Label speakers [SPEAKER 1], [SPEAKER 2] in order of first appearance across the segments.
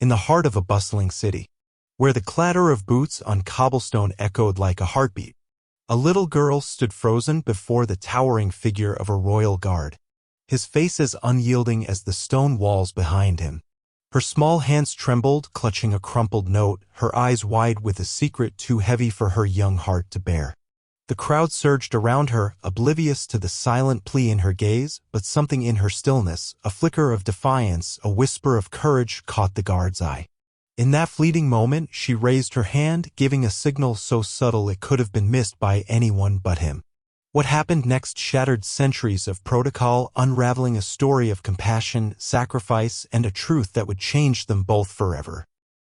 [SPEAKER 1] in the heart of a bustling city, where the clatter of boots on cobblestone echoed like a heartbeat. A little girl stood frozen before the towering figure of a royal guard, his face as unyielding as the stone walls behind him. Her small hands trembled, clutching a crumpled note, her eyes wide with a secret too heavy for her young heart to bear. The crowd surged around her, oblivious to the silent plea in her gaze, but something in her stillness, a flicker of defiance, a whisper of courage, caught the guard's eye. In that fleeting moment, she raised her hand, giving a signal so subtle it could have been missed by anyone but him. What happened next shattered centuries of protocol, unraveling a story of compassion, sacrifice, and a truth that would change them both forever.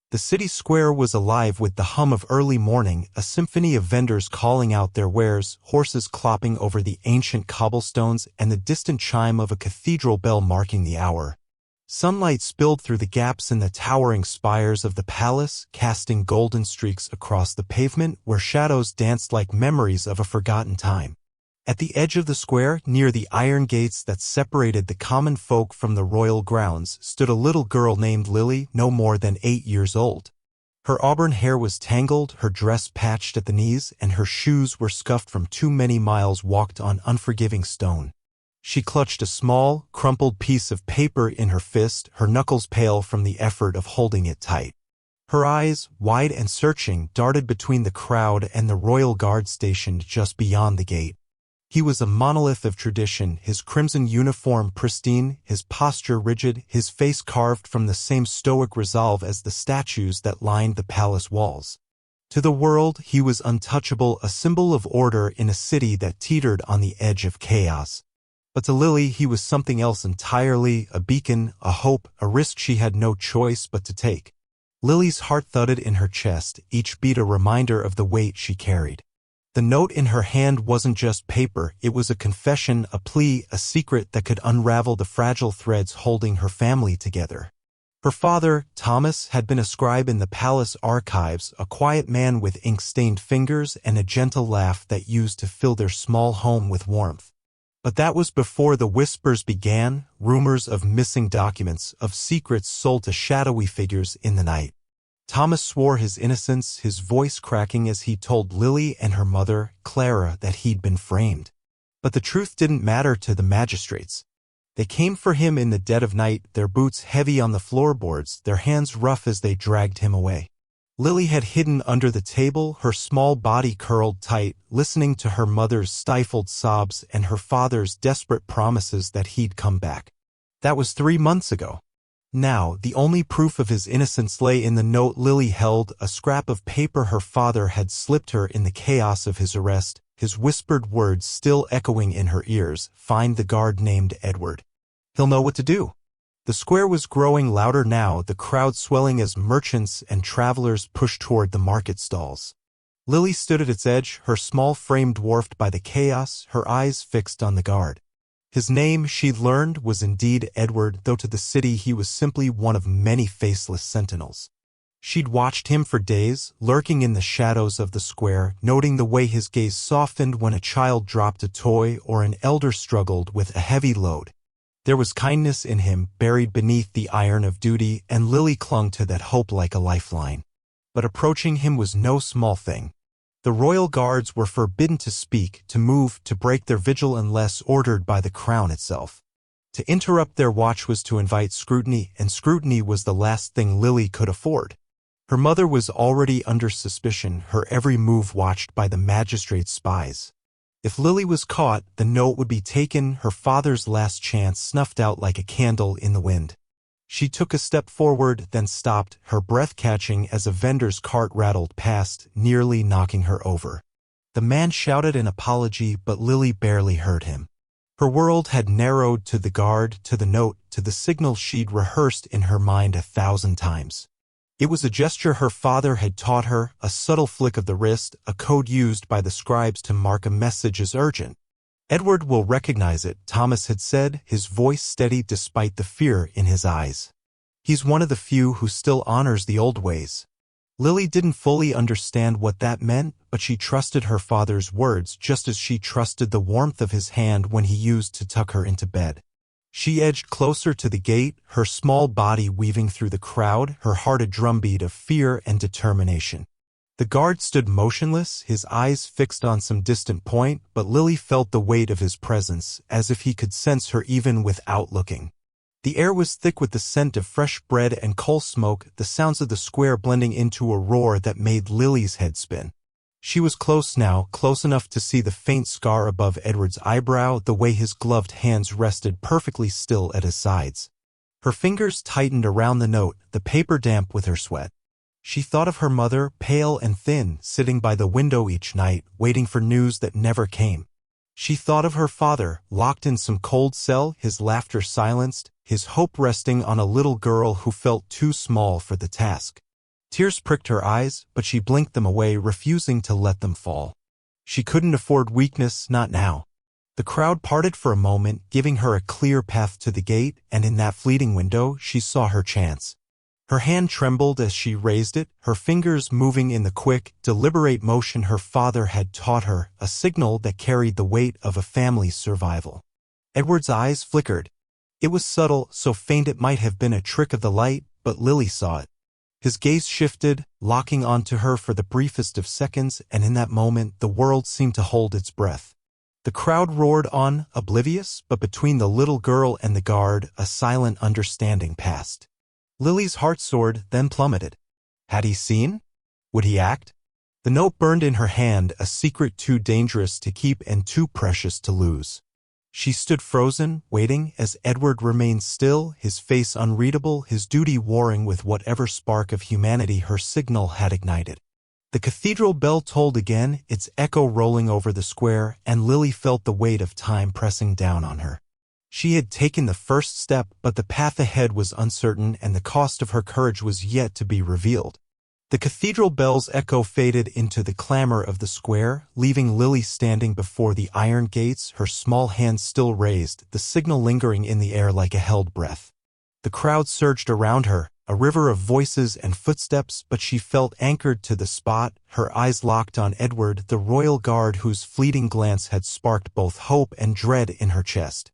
[SPEAKER 1] The city square was alive with the hum of early morning, a symphony of vendors calling out their wares, horses clopping over the ancient cobblestones, and the distant chime of a cathedral bell marking the hour. Sunlight spilled through the gaps in the towering spires of the palace, casting golden streaks across the pavement where shadows danced like memories of a forgotten time. At the edge of the square, near the iron gates that separated the common folk from the royal grounds, stood a little girl named Lily, no more than 8 years old. Her auburn hair was tangled, her dress patched at the knees, and her shoes were scuffed from too many miles walked on unforgiving stone. She clutched a small, crumpled piece of paper in her fist, her knuckles pale from the effort of holding it tight. Her eyes, wide and searching, darted between the crowd and the royal guard stationed just beyond the gate. He was a monolith of tradition, his crimson uniform pristine, his posture rigid, his face carved from the same stoic resolve as the statues that lined the palace walls. To the world, he was untouchable, a symbol of order in a city that teetered on the edge of chaos. But to Lily, he was something else entirely, a beacon, a hope, a risk she had no choice but to take. Lily's heart thudded in her chest, each beat a reminder of the weight she carried. The note in her hand wasn't just paper, it was a confession, a plea, a secret that could unravel the fragile threads holding her family together. Her father, Thomas, had been a scribe in the palace archives, a quiet man with ink-stained fingers and a gentle laugh that used to fill their small home with warmth. But that was before the whispers began, rumors of missing documents, of secrets sold to shadowy figures in the night. Thomas swore his innocence, his voice cracking as he told Lily and her mother, Clara, that he'd been framed. But the truth didn't matter to the magistrates. They came for him in the dead of night, their boots heavy on the floorboards, their hands rough as they dragged him away. Lily had hidden under the table, her small body curled tight, listening to her mother's stifled sobs and her father's desperate promises that he'd come back. That was 3 months ago. Now, the only proof of his innocence lay in the note Lily held, a scrap of paper her father had slipped her in the chaos of his arrest, his whispered words still echoing in her ears, "Find the guard named Edward. He'll know what to do." The square was growing louder now, the crowd swelling as merchants and travelers pushed toward the market stalls. Lily stood at its edge, her small frame dwarfed by the chaos, her eyes fixed on the guard. His name, she'd learned, was indeed Edward, though to the city he was simply one of many faceless sentinels. She'd watched him for days, lurking in the shadows of the square, noting the way his gaze softened when a child dropped a toy or an elder struggled with a heavy load. There was kindness in him, buried beneath the iron of duty, and Lily clung to that hope like a lifeline. But approaching him was no small thing. The royal guards were forbidden to speak, to move, to break their vigil unless ordered by the crown itself. To interrupt their watch was to invite scrutiny, and scrutiny was the last thing Lily could afford. Her mother was already under suspicion, her every move watched by the magistrate's spies. If Lily was caught, the note would be taken, her father's last chance snuffed out like a candle in the wind. She took a step forward, then stopped, her breath catching as a vendor's cart rattled past, nearly knocking her over. The man shouted an apology, but Lily barely heard him. Her world had narrowed to the guard, to the note, to the signal she'd rehearsed in her mind 1,000 times. It was a gesture her father had taught her, a subtle flick of the wrist, a code used by the scribes to mark a message as urgent. "Edward will recognize it," Thomas had said, his voice steady despite the fear in his eyes. "He's one of the few who still honors the old ways." Lily didn't fully understand what that meant, but she trusted her father's words just as she trusted the warmth of his hand when he used to tuck her into bed. She edged closer to the gate, her small body weaving through the crowd, her heart a drumbeat of fear and determination. The guard stood motionless, his eyes fixed on some distant point, but Lily felt the weight of his presence, as if he could sense her even without looking. The air was thick with the scent of fresh bread and coal smoke, the sounds of the square blending into a roar that made Lily's head spin. She was close now, close enough to see the faint scar above Edward's eyebrow, the way his gloved hands rested perfectly still at his sides. Her fingers tightened around the note, the paper damp with her sweat. She thought of her mother, pale and thin, sitting by the window each night, waiting for news that never came. She thought of her father, locked in some cold cell, his laughter silenced, his hope resting on a little girl who felt too small for the task. Tears pricked her eyes, but she blinked them away, refusing to let them fall. She couldn't afford weakness, not now. The crowd parted for a moment, giving her a clear path to the gate, and in that fleeting window she saw her chance. Her hand trembled as she raised it, her fingers moving in the quick, deliberate motion her father had taught her, a signal that carried the weight of a family's survival. Edward's eyes flickered. It was subtle, so faint it might have been a trick of the light, but Lily saw it. His gaze shifted, locking onto her for the briefest of seconds, and in that moment the world seemed to hold its breath. The crowd roared on, oblivious, but between the little girl and the guard, a silent understanding passed. Lily's heart soared, then plummeted. Had he seen? Would he act? The note burned in her hand, a secret too dangerous to keep and too precious to lose. She stood frozen, waiting, as Edward remained still, his face unreadable, his duty warring with whatever spark of humanity her signal had ignited. The cathedral bell tolled again, its echo rolling over the square, and Lily felt the weight of time pressing down on her. She had taken the first step, but the path ahead was uncertain and the cost of her courage was yet to be revealed. The cathedral bell's echo faded into the clamor of the square, leaving Lily standing before the iron gates, her small hand still raised, the signal lingering in the air like a held breath. The crowd surged around her, a river of voices and footsteps, but she felt anchored to the spot, her eyes locked on Edward, the royal guard whose fleeting glance had sparked both hope and dread in her chest.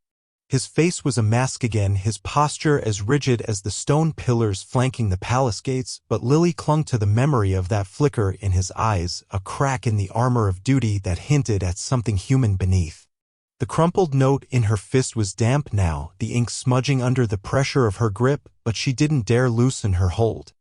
[SPEAKER 1] His face was a mask again, his posture as rigid as the stone pillars flanking the palace gates, but Lily clung to the memory of that flicker in his eyes, a crack in the armor of duty that hinted at something human beneath. The crumpled note in her fist was damp now, the ink smudging under the pressure of her grip, but she didn't dare loosen her hold.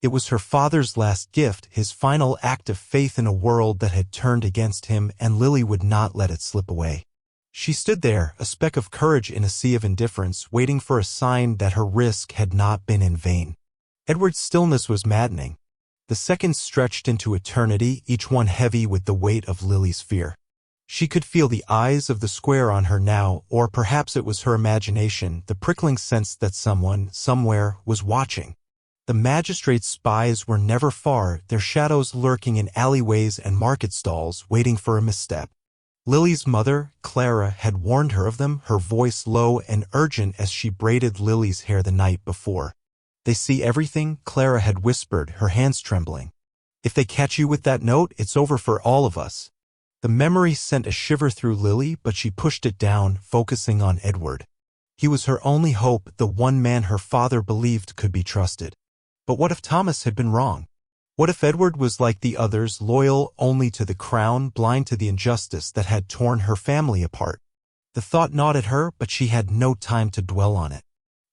[SPEAKER 1] It was her father's last gift, his final act of faith in a world that had turned against him, and Lily would not let it slip away. She stood there, a speck of courage in a sea of indifference, waiting for a sign that her risk had not been in vain. Edward's stillness was maddening. The seconds stretched into eternity, each one heavy with the weight of Lily's fear. She could feel the eyes of the square on her now, or perhaps it was her imagination, the prickling sense that someone, somewhere, was watching. The magistrate's spies were never far, their shadows lurking in alleyways and market stalls, waiting for a misstep. Lily's mother, Clara, had warned her of them, her voice low and urgent as she braided Lily's hair the night before. "They see everything," Clara had whispered, her hands trembling. "If they catch you with that note, it's over for all of us." The memory sent a shiver through Lily, but she pushed it down, focusing on Edward. He was her only hope, the one man her father believed could be trusted. But what if Thomas had been wrong? What if Edward was like the others, loyal only to the crown, blind to the injustice that had torn her family apart? The thought gnawed at her, but she had no time to dwell on it.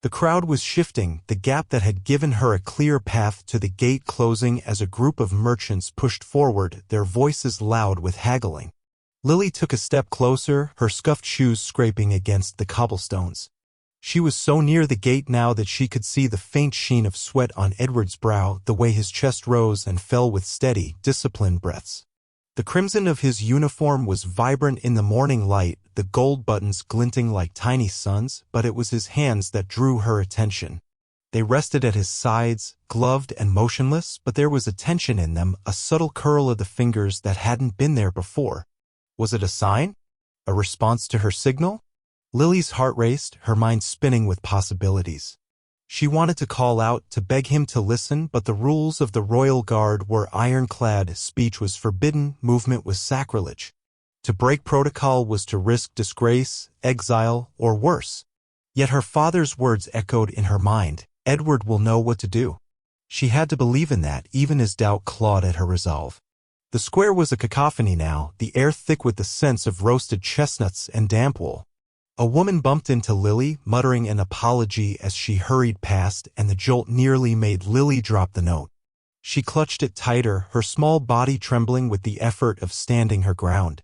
[SPEAKER 1] The crowd was shifting, the gap that had given her a clear path to the gate closing as a group of merchants pushed forward, their voices loud with haggling. Lily took a step closer, her scuffed shoes scraping against the cobblestones. She was so near the gate now that she could see the faint sheen of sweat on Edward's brow, the way his chest rose and fell with steady, disciplined breaths. The crimson of his uniform was vibrant in the morning light, the gold buttons glinting like tiny suns, but it was his hands that drew her attention. They rested at his sides, gloved and motionless, but there was a tension in them, a subtle curl of the fingers that hadn't been there before. Was it a sign? A response to her signal? Lily's heart raced, her mind spinning with possibilities. She wanted to call out, to beg him to listen, but the rules of the royal guard were ironclad, speech was forbidden, movement was sacrilege. To break protocol was to risk disgrace, exile, or worse. Yet her father's words echoed in her mind, "Edward will know what to do." She had to believe in that, even as doubt clawed at her resolve. The square was a cacophony now, the air thick with the scents of roasted chestnuts and damp wool. A woman bumped into Lily, muttering an apology as she hurried past, and the jolt nearly made Lily drop the note. She clutched it tighter, her small body trembling with the effort of standing her ground.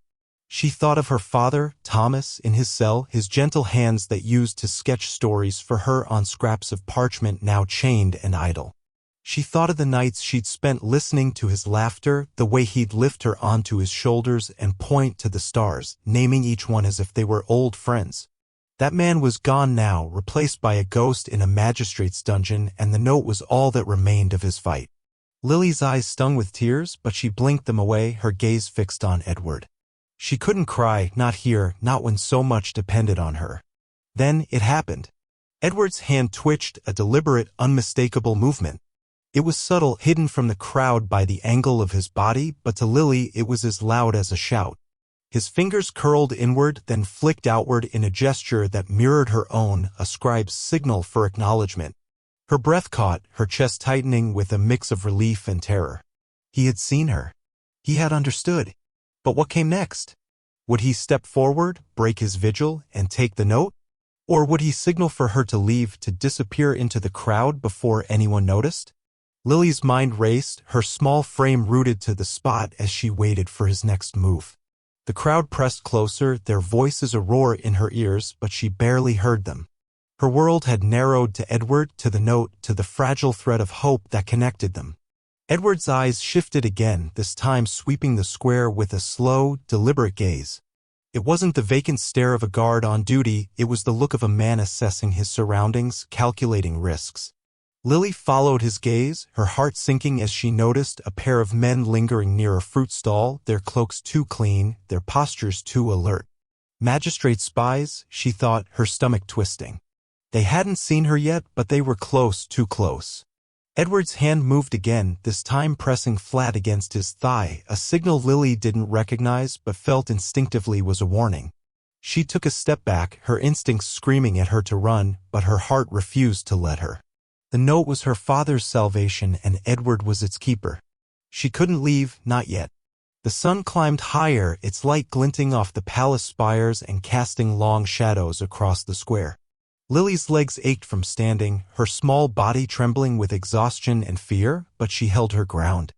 [SPEAKER 1] She thought of her father, Thomas, in his cell, his gentle hands that used to sketch stories for her on scraps of parchment now chained and idle. She thought of the nights she'd spent listening to his laughter, the way he'd lift her onto his shoulders and point to the stars, naming each one as if they were old friends. That man was gone now, replaced by a ghost in a magistrate's dungeon, and the note was all that remained of his fight. Lily's eyes stung with tears, but she blinked them away, her gaze fixed on Edward. She couldn't cry, not here, not when so much depended on her. Then it happened. Edward's hand twitched, a deliberate, unmistakable movement. It was subtle, hidden from the crowd by the angle of his body, but to Lily it was as loud as a shout. His fingers curled inward, then flicked outward in a gesture that mirrored her own, a scribe's signal for acknowledgement. Her breath caught, her chest tightening with a mix of relief and terror. He had seen her. He had understood. But what came next? Would he step forward, break his vigil, and take the note? Or would he signal for her to leave, to disappear into the crowd before anyone noticed? Lily's mind raced, her small frame rooted to the spot as she waited for his next move. The crowd pressed closer, their voices a roar in her ears, but she barely heard them. Her world had narrowed to Edward, to the note, to the fragile thread of hope that connected them. Edward's eyes shifted again, this time sweeping the square with a slow, deliberate gaze. It wasn't the vacant stare of a guard on duty, it was the look of a man assessing his surroundings, calculating risks. Lily followed his gaze, her heart sinking as she noticed a pair of men lingering near a fruit stall, their cloaks too clean, their postures too alert. Magistrate spies, she thought, her stomach twisting. They hadn't seen her yet, but they were close, too close. Edward's hand moved again, this time pressing flat against his thigh, a signal Lily didn't recognize but felt instinctively was a warning. She took a step back, her instincts screaming at her to run, but her heart refused to let her. The note was her father's salvation, and Edward was its keeper. She couldn't leave, not yet. The sun climbed higher, its light glinting off the palace spires and casting long shadows across the square. Lily's legs ached from standing, her small body trembling with exhaustion and fear, but she held her ground.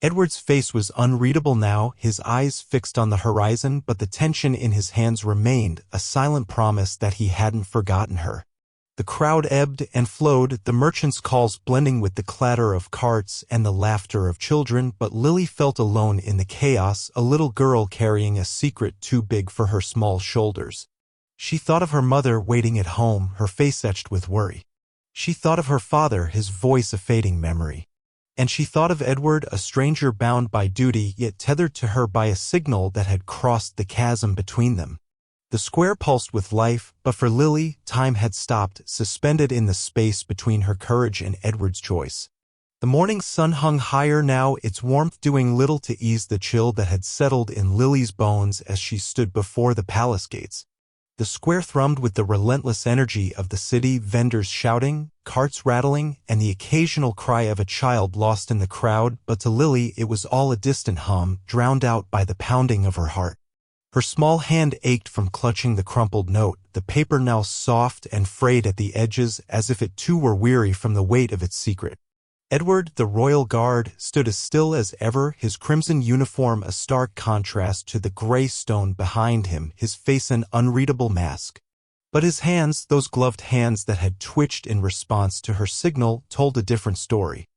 [SPEAKER 1] Edward's face was unreadable now, his eyes fixed on the horizon, but the tension in his hands remained, a silent promise that he hadn't forgotten her. The crowd ebbed and flowed, the merchants' calls blending with the clatter of carts and the laughter of children, but Lily felt alone in the chaos, a little girl carrying a secret too big for her small shoulders. She thought of her mother waiting at home, her face etched with worry. She thought of her father, his voice a fading memory. And she thought of Edward, a stranger bound by duty, yet tethered to her by a signal that had crossed the chasm between them. The square pulsed with life, but for Lily, time had stopped, suspended in the space between her courage and Edward's choice. The morning sun hung higher now, its warmth doing little to ease the chill that had settled in Lily's bones as she stood before the palace gates. The square thrummed with the relentless energy of the city, vendors shouting, carts rattling, and the occasional cry of a child lost in the crowd, but to Lily it was all a distant hum, drowned out by the pounding of her heart. Her small hand ached from clutching the crumpled note, the paper now soft and frayed at the edges as if it too were weary from the weight of its secret. Edward, the royal guard, stood as still as ever, his crimson uniform a stark contrast to the gray stone behind him, his face an unreadable mask. But his hands, those gloved hands that had twitched in response to her signal, told a different story.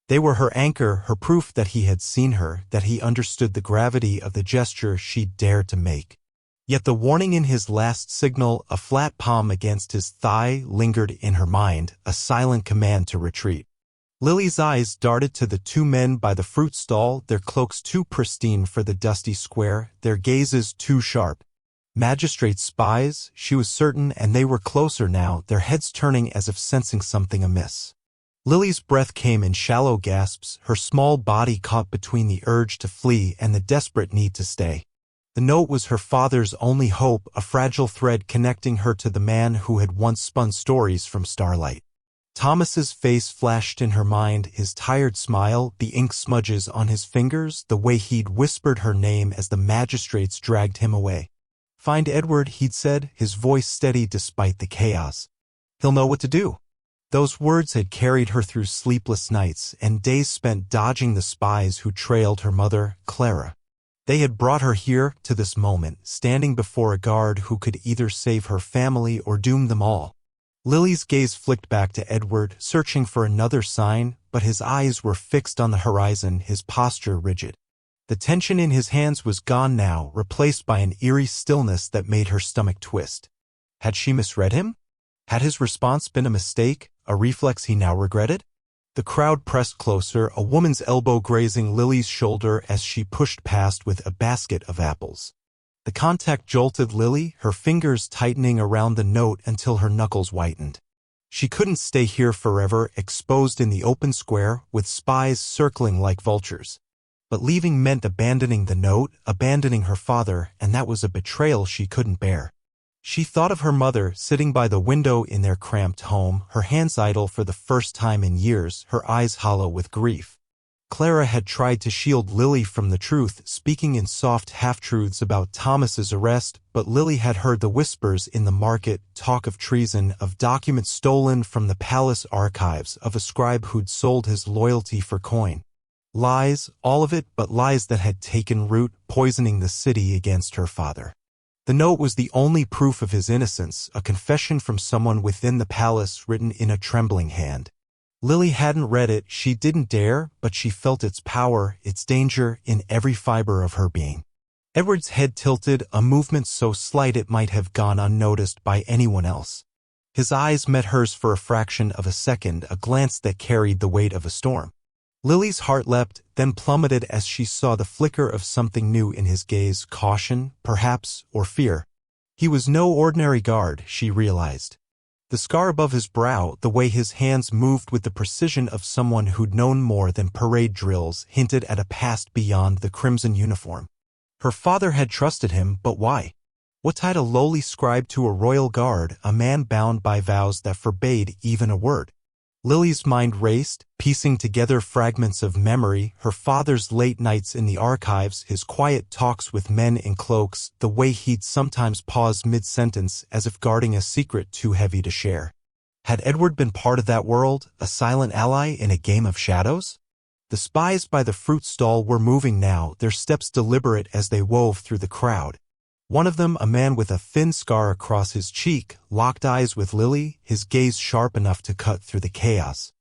[SPEAKER 1] They were her anchor, her proof that he had seen her, that he understood the gravity of the gesture she dared to make. Yet the warning in his last signal, a flat palm against his thigh, lingered in her mind, a silent command to retreat. Lily's eyes darted to the two men by the fruit stall, their cloaks too pristine for the dusty square, their gazes too sharp. Magistrate spies, she was certain, and they were closer now, their heads turning as if sensing something amiss. Lily's breath came in shallow gasps, her small body caught between the urge to flee and the desperate need to stay. The note was her father's only hope, a fragile thread connecting her to the man who had once spun stories from starlight. Thomas's face flashed in her mind, his tired smile, the ink smudges on his fingers, the way he'd whispered her name as the magistrates dragged him away. "Find Edward," he'd said, his voice steady despite the chaos. "He'll know what to do." Those words had carried her through sleepless nights and days spent dodging the spies who trailed her mother, Clara. They had brought her here, to this moment, standing before a guard who could either save her family or doom them all. Lily's gaze flicked back to Edward, searching for another sign, but his eyes were fixed on the horizon, his posture rigid. The tension in his hands was gone now, replaced by an eerie stillness that made her stomach twist. Had she misread him? Had his response been a mistake, a reflex he now regretted? The crowd pressed closer, a woman's elbow grazing Lily's shoulder as she pushed past with a basket of apples. The contact jolted Lily, her fingers tightening around the note until her knuckles whitened. She couldn't stay here forever, exposed in the open square, with spies circling like vultures. But leaving meant abandoning the note, abandoning her father, and that was a betrayal she couldn't bear. She thought of her mother, sitting by the window in their cramped home, her hands idle for the first time in years, her eyes hollow with grief. Clara had tried to shield Lily from the truth, speaking in soft half-truths about Thomas's arrest, but Lily had heard the whispers in the market, talk of treason, of documents stolen from the palace archives, of a scribe who'd sold his loyalty for coin. Lies, all of it, but lies that had taken root, poisoning the city against her father. The note was the only proof of his innocence, a confession from someone within the palace written in a trembling hand. Lily hadn't read it, she didn't dare, but she felt its power, its danger, in every fiber of her being. Edward's head tilted, a movement so slight it might have gone unnoticed by anyone else. His eyes met hers for a fraction of a second, a glance that carried the weight of a storm. Lily's heart leapt, then plummeted as she saw the flicker of something new in his gaze, caution, perhaps, or fear. He was no ordinary guard, she realized. The scar above his brow, the way his hands moved with the precision of someone who'd known more than parade drills, hinted at a past beyond the crimson uniform. Her father had trusted him, but why? What tied a lowly scribe to a royal guard, a man bound by vows that forbade even a word? Lily's mind raced, piecing together fragments of memory, her father's late nights in the archives, his quiet talks with men in cloaks, the way he'd sometimes pause mid-sentence as if guarding a secret too heavy to share. Had Edward been part of that world, a silent ally in a game of shadows? The spies by the fruit stall were moving now, their steps deliberate as they wove through the crowd. One of them, a man with a thin scar across his cheek, locked eyes with Lily, his gaze sharp enough to cut through the chaos.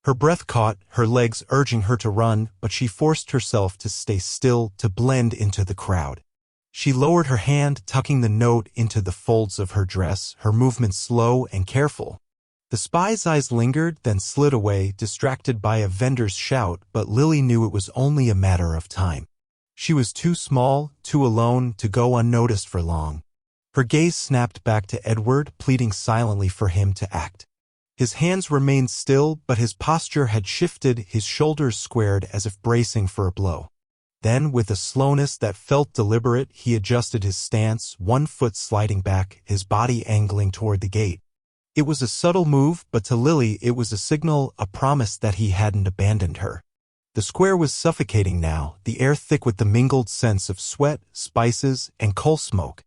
[SPEAKER 1] Her breath caught, her legs urging her to run, but she forced herself to stay still, to blend into the crowd. She lowered her hand, tucking the note into the folds of her dress, her movements slow and careful. The spy's eyes lingered, then slid away, distracted by a vendor's shout, but Lily knew it was only a matter of time. She was too small, too alone, to go unnoticed for long. Her gaze snapped back to Edward, pleading silently for him to act. His hands remained still, but his posture had shifted, his shoulders squared as if bracing for a blow. Then, with a slowness that felt deliberate, he adjusted his stance, one foot sliding back, his body angling toward the gate. It was a subtle move, but to Lily it was a signal, a promise that he hadn't abandoned her. The square was suffocating now, the air thick with the mingled scents of sweat, spices, and coal smoke.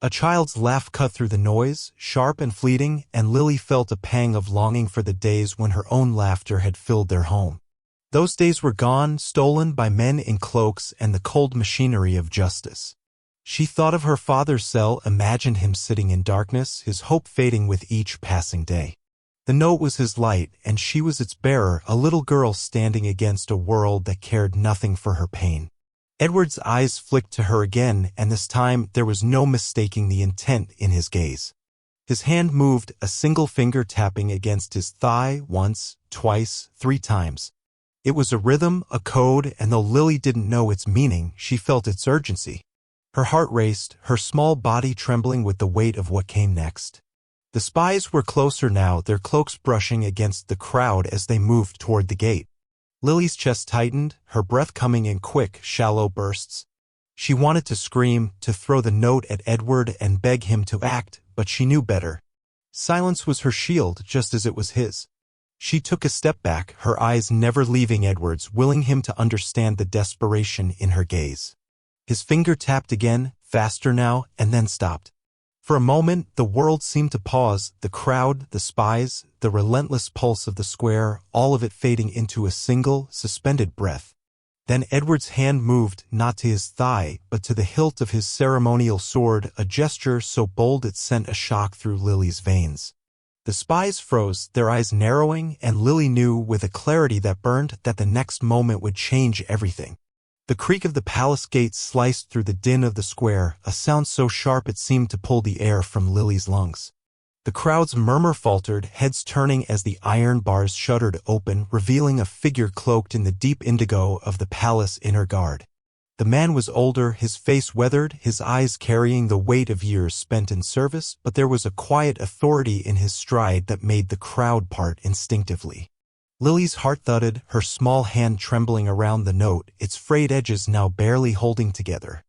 [SPEAKER 1] A child's laugh cut through the noise, sharp and fleeting, and Lily felt a pang of longing for the days when her own laughter had filled their home. Those days were gone, stolen by men in cloaks and the cold machinery of justice. She thought of her father's cell, imagined him sitting in darkness, his hope fading with each passing day. The note was his light, and she was its bearer, a little girl standing against a world that cared nothing for her pain. Edward's eyes flicked to her again, and this time there was no mistaking the intent in his gaze. His hand moved, a single finger tapping against his thigh, once, twice, 3 times. It was a rhythm, a code, and though Lily didn't know its meaning, she felt its urgency. Her heart raced, her small body trembling with the weight of what came next. The spies were closer now, their cloaks brushing against the crowd as they moved toward the gate. Lily's chest tightened, her breath coming in quick, shallow bursts. She wanted to scream, to throw the note at Edward and beg him to act, but she knew better. Silence was her shield, just as it was his. She took a step back, her eyes never leaving Edward's, willing him to understand the desperation in her gaze. His finger tapped again, faster now, and then stopped. For a moment, the world seemed to pause, the crowd, the spies, the relentless pulse of the square, all of it fading into a single, suspended breath. Then Edward's hand moved, not to his thigh, but to the hilt of his ceremonial sword, a gesture so bold it sent a shock through Lily's veins. The spies froze, their eyes narrowing, and Lily knew, with a clarity that burned, that the next moment would change everything. The creak of the palace gates sliced through the din of the square, a sound so sharp it seemed to pull the air from Lily's lungs. The crowd's murmur faltered, heads turning as the iron bars shuddered open, revealing a figure cloaked in the deep indigo of the palace inner guard. The man was older, his face weathered, his eyes carrying the weight of years spent in service, but there was a quiet authority in his stride that made the crowd part instinctively. Lily's heart thudded, her small hand trembling around the note, its frayed edges now barely holding together.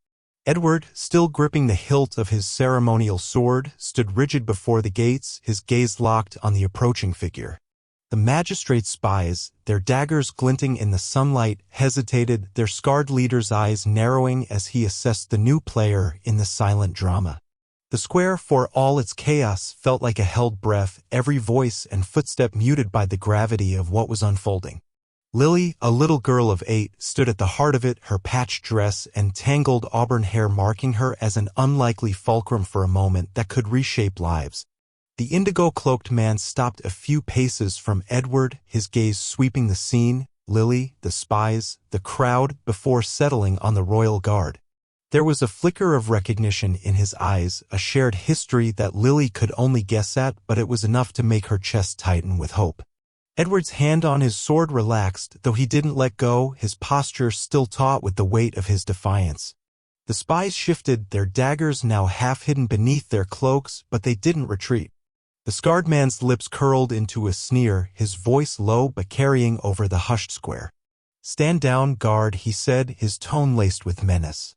[SPEAKER 1] Edward, still gripping the hilt of his ceremonial sword, stood rigid before the gates, his gaze locked on the approaching figure. The magistrate's spies, their daggers glinting in the sunlight, hesitated, their scarred leader's eyes narrowing as he assessed the new player in the silent drama. The square, for all its chaos, felt like a held breath, every voice and footstep muted by the gravity of what was unfolding. Lily, a little girl of 8, stood at the heart of it, her patched dress and tangled auburn hair marking her as an unlikely fulcrum for a moment that could reshape lives. The indigo-cloaked man stopped a few paces from Edward, his gaze sweeping the scene, Lily, the spies, the crowd, before settling on the royal guard. There was a flicker of recognition in his eyes, a shared history that Lily could only guess at, but it was enough to make her chest tighten with hope. Edward's hand on his sword relaxed, though he didn't let go, his posture still taut with the weight of his defiance. The spies shifted, their daggers now half hidden beneath their cloaks, but they didn't retreat. The scarred man's lips curled into a sneer, his voice low but carrying over the hushed square. "Stand down, guard," he said, his tone laced with menace.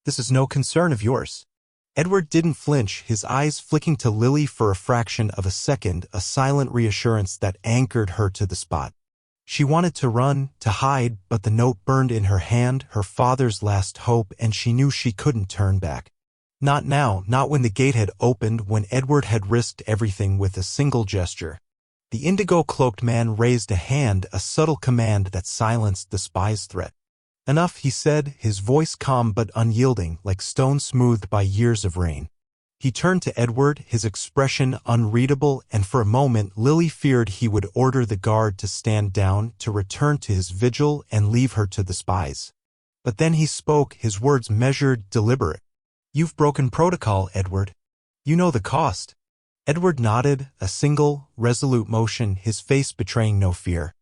[SPEAKER 1] "This is no concern of yours." Edward didn't flinch, his eyes flicking to Lily for a fraction of a second, a silent reassurance that anchored her to the spot. She wanted to run, to hide, but the note burned in her hand, her father's last hope, and she knew she couldn't turn back. Not now, not when the gate had opened, when Edward had risked everything with a single gesture. The indigo-cloaked man raised a hand, a subtle command that silenced the spy's threat. "Enough," he said, his voice calm but unyielding, like stone smoothed by years of rain. He turned to Edward, his expression unreadable, and for a moment Lily feared he would order the guard to stand down, to return to his vigil, and leave her to the spies. But then he spoke, his words measured, deliberate. "You've broken protocol, Edward. You know the cost." Edward nodded, a single, resolute motion, his face betraying no fear.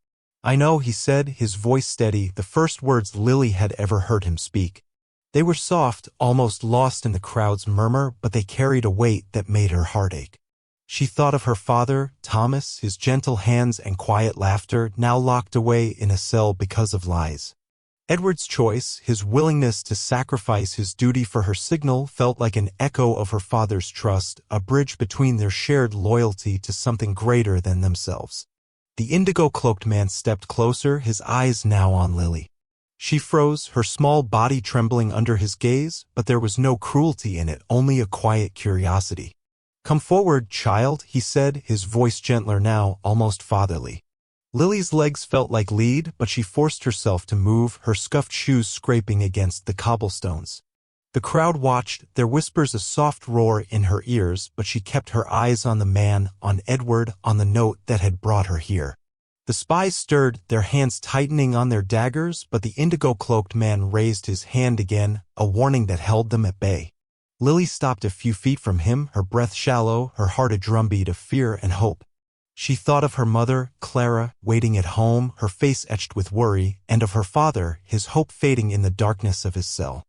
[SPEAKER 1] "I know," he said, his voice steady, the first words Lily had ever heard him speak. They were soft, almost lost in the crowd's murmur, but they carried a weight that made her heart ache. She thought of her father, Thomas, his gentle hands and quiet laughter, now locked away in a cell because of lies. Edward's choice, his willingness to sacrifice his duty for her signal, felt like an echo of her father's trust, a bridge between their shared loyalty to something greater than themselves. The indigo-cloaked man stepped closer, his eyes now on Lily. She froze, her small body trembling under his gaze, but there was no cruelty in it, only a quiet curiosity. "Come forward, child," he said, his voice gentler now, almost fatherly. Lily's legs felt like lead, but she forced herself to move, her scuffed shoes scraping against the cobblestones. The crowd watched, their whispers a soft roar in her ears, but she kept her eyes on the man, on Edward, on the note that had brought her here. The spies stirred, their hands tightening on their daggers, but the indigo-cloaked man raised his hand again, a warning that held them at bay. Lily stopped a few feet from him, her breath shallow, her heart a drumbeat of fear and hope. She thought of her mother, Clara, waiting at home, her face etched with worry, and of her father, his hope fading in the darkness of his cell.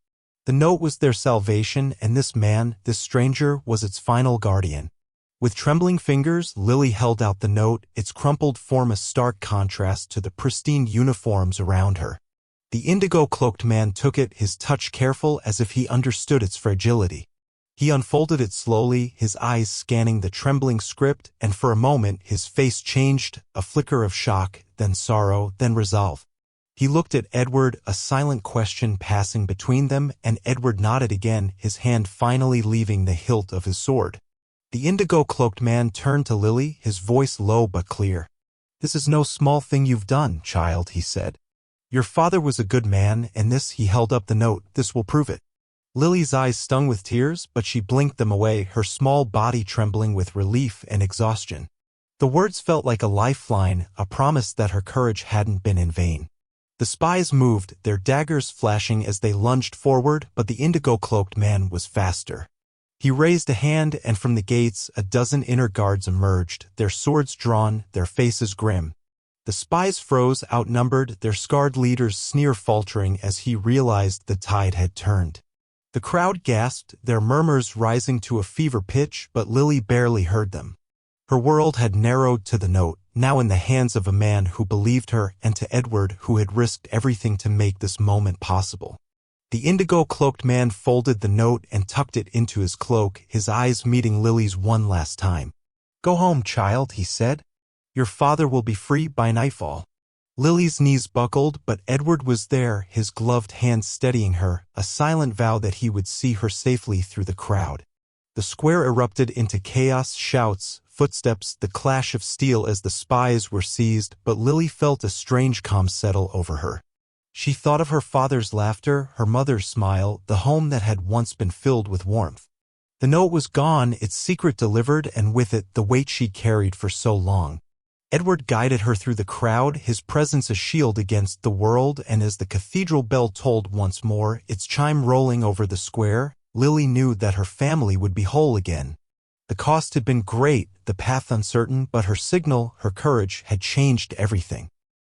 [SPEAKER 1] The note was their salvation, and this man, this stranger, was its final guardian. With trembling fingers, Lily held out the note, its crumpled form a stark contrast to the pristine uniforms around her. The indigo-cloaked man took it, his touch careful as if he understood its fragility. He unfolded it slowly, his eyes scanning the trembling script, and for a moment his face changed, a flicker of shock, then sorrow, then resolve. He looked at Edward, a silent question passing between them, and Edward nodded again, his hand finally leaving the hilt of his sword. The indigo-cloaked man turned to Lily, his voice low but clear. "This is no small thing you've done, child," he said. "Your father was a good man, and this," he held up the note, "this will prove it." Lily's eyes stung with tears, but she blinked them away, her small body trembling with relief and exhaustion. The words felt like a lifeline, a promise that her courage hadn't been in vain. The spies moved, their daggers flashing as they lunged forward, but the indigo-cloaked man was faster. He raised a hand, and from the gates a dozen inner guards emerged, their swords drawn, their faces grim. The spies froze, outnumbered, their scarred leader's sneer faltering as he realized the tide had turned. The crowd gasped, their murmurs rising to a fever pitch, but Lily barely heard them. Her world had narrowed to the note, now in the hands of a man who believed her, and to Edward, who had risked everything to make this moment possible. The indigo-cloaked man folded the note and tucked it into his cloak, his eyes meeting Lily's one last time. "Go home, child," he said. "Your father will be free by nightfall." Lily's knees buckled, but Edward was there, his gloved hand steadying her, a silent vow that he would see her safely through the crowd. The square erupted into chaos, shouts, footsteps, the clash of steel as the spies were seized, but Lily felt a strange calm settle over her. She thought of her father's laughter, her mother's smile, the home that had once been filled with warmth. The note was gone, its secret delivered, and with it the weight she'd carried for so long. Edward guided her through the crowd, his presence a shield against the world, and as the cathedral bell tolled once more, its chime rolling over the square, Lily knew that her family would be whole again. The cost had been great, the path uncertain, but her signal, her courage, had changed everything.